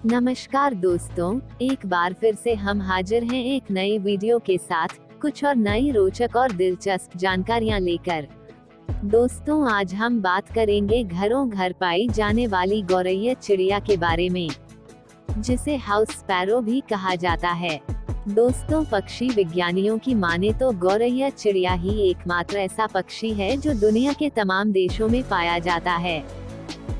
नमस्कार दोस्तों, एक बार फिर से हम हाजिर हैं एक नए वीडियो के साथ, कुछ और नई रोचक और दिलचस्प जानकारियां लेकर। दोस्तों, आज हम बात करेंगे घरों घर पाई जाने वाली गौरैया चिड़िया के बारे में, जिसे हाउस स्पैरो भी कहा जाता है। दोस्तों, पक्षी विज्ञानियों की माने तो गौरैया चिड़िया ही एकमात्र ऐसा पक्षी है जो दुनिया के तमाम देशों में पाया जाता है।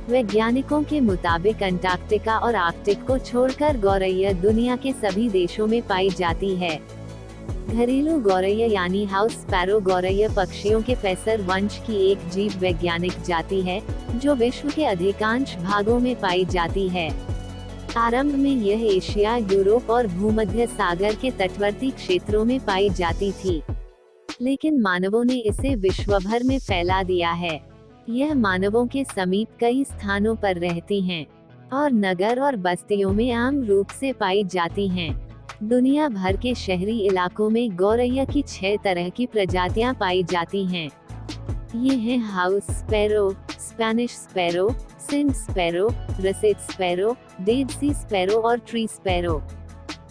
वैज्ञानिकों के मुताबिक अंटार्कटिका और आर्कटिक को छोड़कर गौरैया दुनिया के सभी देशों में पाई जाती है। घरेलू गौरैया यानी हाउस स्पैरो गौरैया पक्षियों के पैसर वंश की एक जीव वैज्ञानिक जाति है, जो विश्व के अधिकांश भागों में पाई जाती है। आरंभ में यह एशिया, यूरोप और भूमध्य सागर के तटवर्ती क्षेत्रों में पाई जाती थी, लेकिन मानवों ने इसे विश्वभर में फैला दिया है। यह मानवों के समीप कई स्थानों पर रहती हैं और नगर और बस्तियों में आम रूप से पाई जाती हैं। दुनिया भर के शहरी इलाकों में गौरैया की 6 तरह की प्रजातियां पाई जाती हैं। ये हैं house sparrow, Spanish sparrow, सिंड sparrow, russet sparrow, dead सी स्पैरो और ट्री स्पैरो।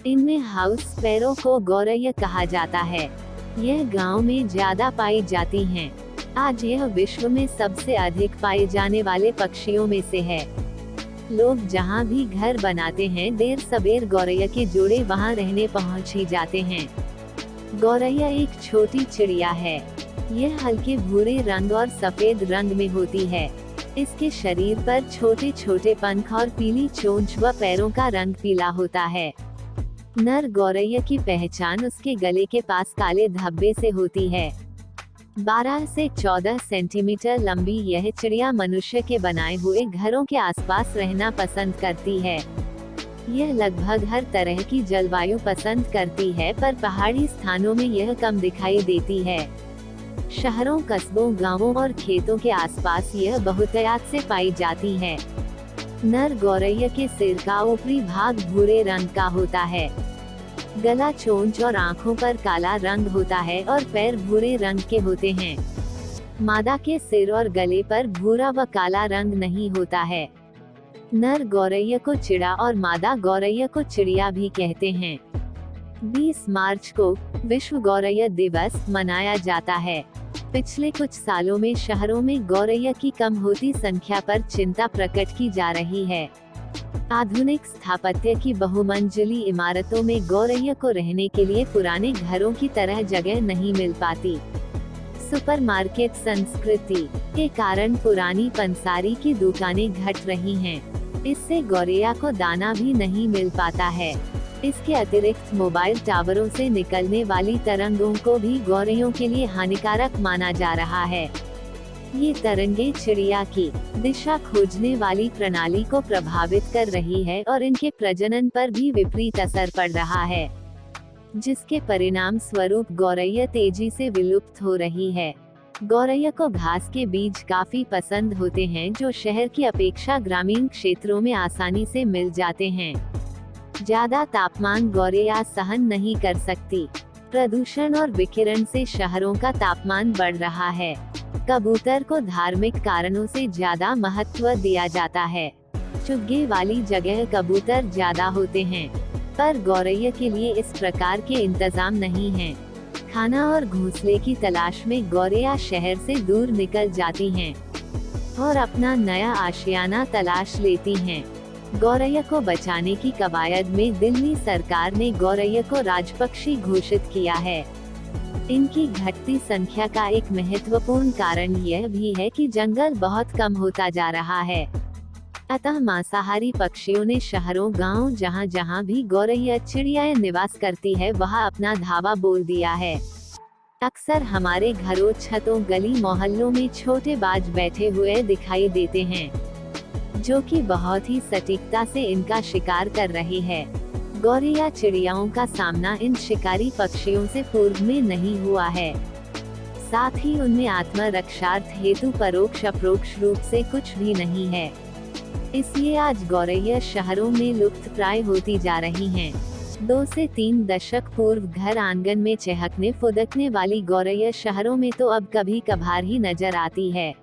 इनमें हाउस स्पैरो को गौरैया कहा जाता है। यह गांव में ज्यादा पाई जाती हैं। आज यह विश्व में सबसे अधिक पाए जाने वाले पक्षियों में से है। लोग जहां भी घर बनाते हैं, देर सबेर गौरैया के जोड़े वहां रहने पहुंच ही जाते हैं। गौरैया एक छोटी चिड़िया है। यह हल्के भूरे रंग और सफेद रंग में होती है। इसके शरीर पर छोटे छोटे पंख और पीली चोंच व पैरों का रंग पीला होता है। नर गौरैया की पहचान उसके गले के पास काले धब्बे से होती है। 12 से 14 सेंटीमीटर लंबी यह चिड़िया मनुष्य के बनाए हुए घरों के आसपास रहना पसंद करती है। यह लगभग हर तरह की जलवायु पसंद करती है, पर पहाड़ी स्थानों में यह कम दिखाई देती है। शहरों, कस्बों, गांवों और खेतों के आसपास यह बहुतायत से पाई जाती है। नर गौरैया के सिर का ऊपरी भाग भूरे रंग का होता है। गला, चोंच और आँखों पर काला रंग होता है और पैर भूरे रंग के होते हैं। मादा के सिर और गले पर भूरा व काला रंग नहीं होता है। नर गौरैया को चिड़ा और मादा गौरैया को चिड़िया भी कहते हैं। 20 मार्च को विश्व गौरैया दिवस मनाया जाता है। पिछले कुछ सालों में शहरों में गौरैया की कम होती संख्या पर चिंता प्रकट की जा रही है। आधुनिक स्थापत्य की बहुमंजिली इमारतों में गौरैया को रहने के लिए पुराने घरों की तरह जगह नहीं मिल पाती। सुपरमार्केट संस्कृति के कारण पुरानी पंसारी की दुकानें घट रही हैं। इससे गौरैया को दाना भी नहीं मिल पाता है। इसके अतिरिक्त मोबाइल टावरों से निकलने वाली तरंगों को भी गौरैयों के लिए हानिकारक माना जा रहा है। ये तरंगे चिड़िया की दिशा खोजने वाली प्रणाली को प्रभावित कर रही है और इनके प्रजनन पर भी विपरीत असर पड़ रहा है, जिसके परिणाम स्वरूप गौरैया तेजी से विलुप्त हो रही है। गौरैया को घास के बीज काफी पसंद होते हैं, जो शहर की अपेक्षा ग्रामीण क्षेत्रों में आसानी से मिल जाते हैं। ज्यादा तापमान गौरैया सहन नहीं कर सकती। प्रदूषण और विकिरण से शहरों का तापमान बढ़ रहा है। कबूतर को धार्मिक कारणों से ज्यादा महत्व दिया जाता है। चुग्गे वाली जगह कबूतर ज्यादा होते हैं, पर गौरैया के लिए इस प्रकार के इंतजाम नहीं हैं। खाना और घोंसले की तलाश में गौरैया शहर से दूर निकल जाती हैं और अपना नया आशियाना तलाश लेती हैं। गौरैया को बचाने की कवायद में दिल्ली सरकार ने गौरैया को राजपक्षी घोषित किया है। इनकी घटती संख्या का एक महत्वपूर्ण कारण यह भी है कि जंगल बहुत कम होता जा रहा है। अतः मांसाहारी पक्षियों ने शहरों, गांव, जहां भी गौरैया चिड़ियाएं निवास करती है, वहां अपना धावा बोल दिया है। अक्सर हमारे घरों, छतों, गली मोहल्लों में छोटे बाज बैठे हुए दिखाई देते हैं, जो कि बहुत ही सटीकता से इनका शिकार कर रहे हैं। गौरैया चिड़ियाओं का सामना इन शिकारी पक्षियों से पूर्व में नहीं हुआ है। साथ ही उनमें आत्मरक्षार्थ हेतु परोक्ष अप्रोक्ष रूप से कुछ भी नहीं है। इसलिए आज गौरैया शहरों में लुप्त प्राय होती जा रही हैं। 2 से 3 दशक पूर्व घर आंगन में चहकने फुदकने वाली गौरैया शहरों में तो अब कभी कभार ही नजर आती है।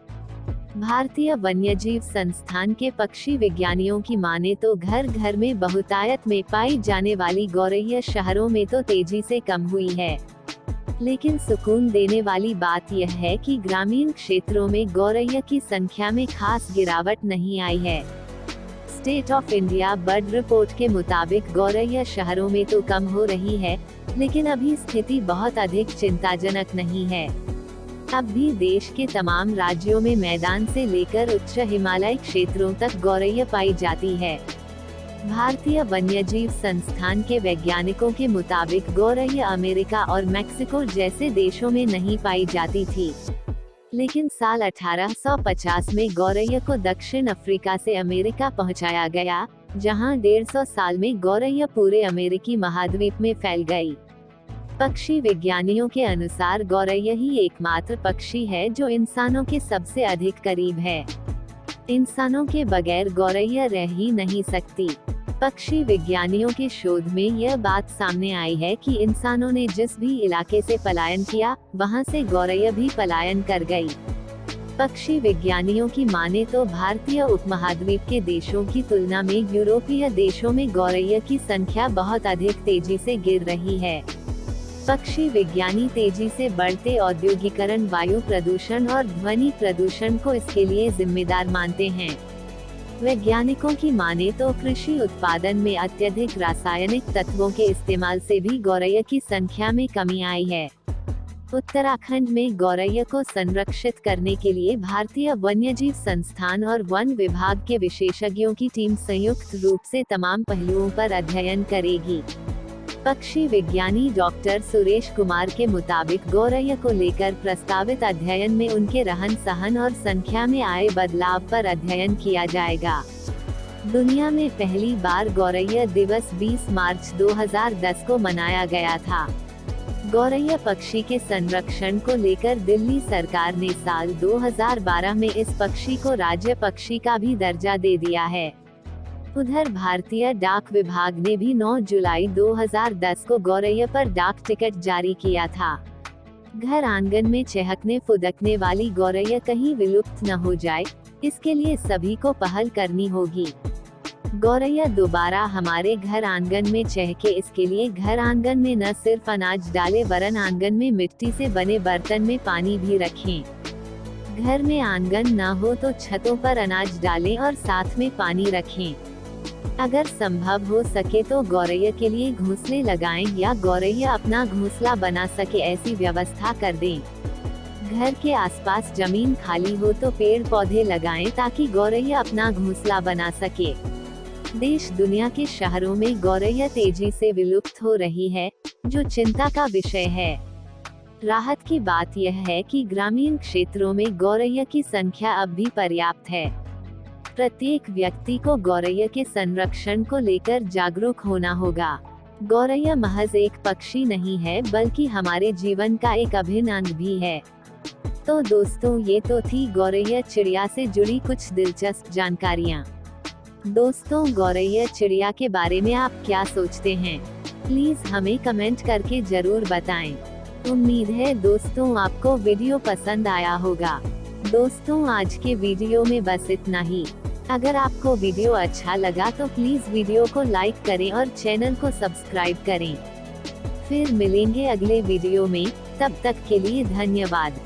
भारतीय वन्यजीव संस्थान के पक्षी विज्ञानियों की माने तो घर घर में बहुतायत में पाई जाने वाली गौरैया शहरों में तो तेजी से कम हुई है, लेकिन सुकून देने वाली बात यह है कि ग्रामीण क्षेत्रों में गौरैया की संख्या में खास गिरावट नहीं आई है। State of India bird report के मुताबिक गौरैया शहरों में तो कम हो रही है, लेकिन अभी स्थिति बहुत अधिक चिंताजनक नहीं है। अब भी देश के तमाम राज्यों में मैदान से लेकर उच्च हिमालय क्षेत्रों तक गौरैया पाई जाती है। भारतीय वन्यजीव संस्थान के वैज्ञानिकों के मुताबिक गौरैया अमेरिका और मैक्सिको जैसे देशों में नहीं पाई जाती थी, लेकिन साल 1850 में गौरैया को दक्षिण अफ्रीका से अमेरिका पहुंचाया गया, जहां 150 साल में गौरैया पूरे अमेरिकी महाद्वीप में फैल गई। पक्षी विज्ञानियों के अनुसार गौरैया ही एकमात्र पक्षी है जो इंसानों के सबसे अधिक करीब है। इंसानों के बगैर गौरैया रह ही नहीं सकती। पक्षी विज्ञानियों के शोध में यह बात सामने आई है कि इंसानों ने जिस भी इलाके से पलायन किया, वहां से गौरैया भी पलायन कर गई। पक्षी विज्ञानियों की माने तो भारतीय उपमहाद्वीप के देशों की तुलना में यूरोपीय देशों में गौरैया की संख्या बहुत अधिक तेजी से गिर रही है। पक्षी विज्ञानी तेजी से बढ़ते औद्योगिकरण, वायु प्रदूषण और ध्वनि प्रदूषण को इसके लिए जिम्मेदार मानते हैं। वैज्ञानिकों की माने तो कृषि उत्पादन में अत्यधिक रासायनिक तत्वों के इस्तेमाल से भी गौरैया की संख्या में कमी आई है। उत्तराखंड में गौरैया को संरक्षित करने के लिए भारतीय वन्यजीव संस्थान और वन विभाग के विशेषज्ञों की टीम संयुक्त रूप से तमाम पहलुओं पर अध्ययन करेगी। पक्षी विज्ञानी डॉक्टर सुरेश कुमार के मुताबिक गौरैया को लेकर प्रस्तावित अध्ययन में उनके रहन सहन और संख्या में आए बदलाव पर अध्ययन किया जाएगा। दुनिया में पहली बार गौरैया दिवस 20 मार्च 2010 को मनाया गया था। गौरैया पक्षी के संरक्षण को लेकर दिल्ली सरकार ने साल 2012 में इस पक्षी को राज्य पक्षी का भी दर्जा दे दिया है। उधर भारतीय डाक विभाग ने भी 9 जुलाई 2010 को गौरैया पर डाक टिकट जारी किया था। घर आंगन में चहकने फुदकने वाली गौरैया कहीं विलुप्त न हो जाए, इसके लिए सभी को पहल करनी होगी। गौरैया दोबारा हमारे घर आंगन में चहके, इसके लिए घर आंगन में न सिर्फ अनाज डाले वरन आंगन में मिट्टी से बने बर्तन में पानी भी रखें। घर में आंगन न हो तो छतों पर अनाज डालें और साथ में पानी रखें। अगर संभव हो सके तो गौरैया के लिए घोंसले लगाएं या गौरैया अपना घोंसला बना सके, ऐसी व्यवस्था कर दें। घर के आसपास जमीन खाली हो तो पेड़ पौधे लगाएं ताकि गौरैया अपना घोंसला बना सके। देश दुनिया के शहरों में गौरैया तेजी से विलुप्त हो रही है, जो चिंता का विषय है। राहत की बात यह है कि ग्रामीण क्षेत्रों में गौरैया की संख्या अब भी पर्याप्त है। प्रत्येक व्यक्ति को गौरैया के संरक्षण को लेकर जागरूक होना होगा। गौरैया महज एक पक्षी नहीं है, बल्कि हमारे जीवन का एक अभिन्न अंग भी है। तो दोस्तों, ये तो थी गौरैया चिड़िया से जुड़ी कुछ दिलचस्प जानकारियाँ। दोस्तों, गौरैया चिड़िया के बारे में आप क्या सोचते हैं? प्लीज हमें कमेंट करके जरूर बताएं। उम्मीद है दोस्तों आपको वीडियो पसंद आया होगा। दोस्तों, आज के वीडियो में बस इतना ही। अगर आपको वीडियो अच्छा लगा तो प्लीज वीडियो को लाइक करें और चैनल को सब्सक्राइब करें। फिर मिलेंगे अगले वीडियो में, तब तक के लिए धन्यवाद।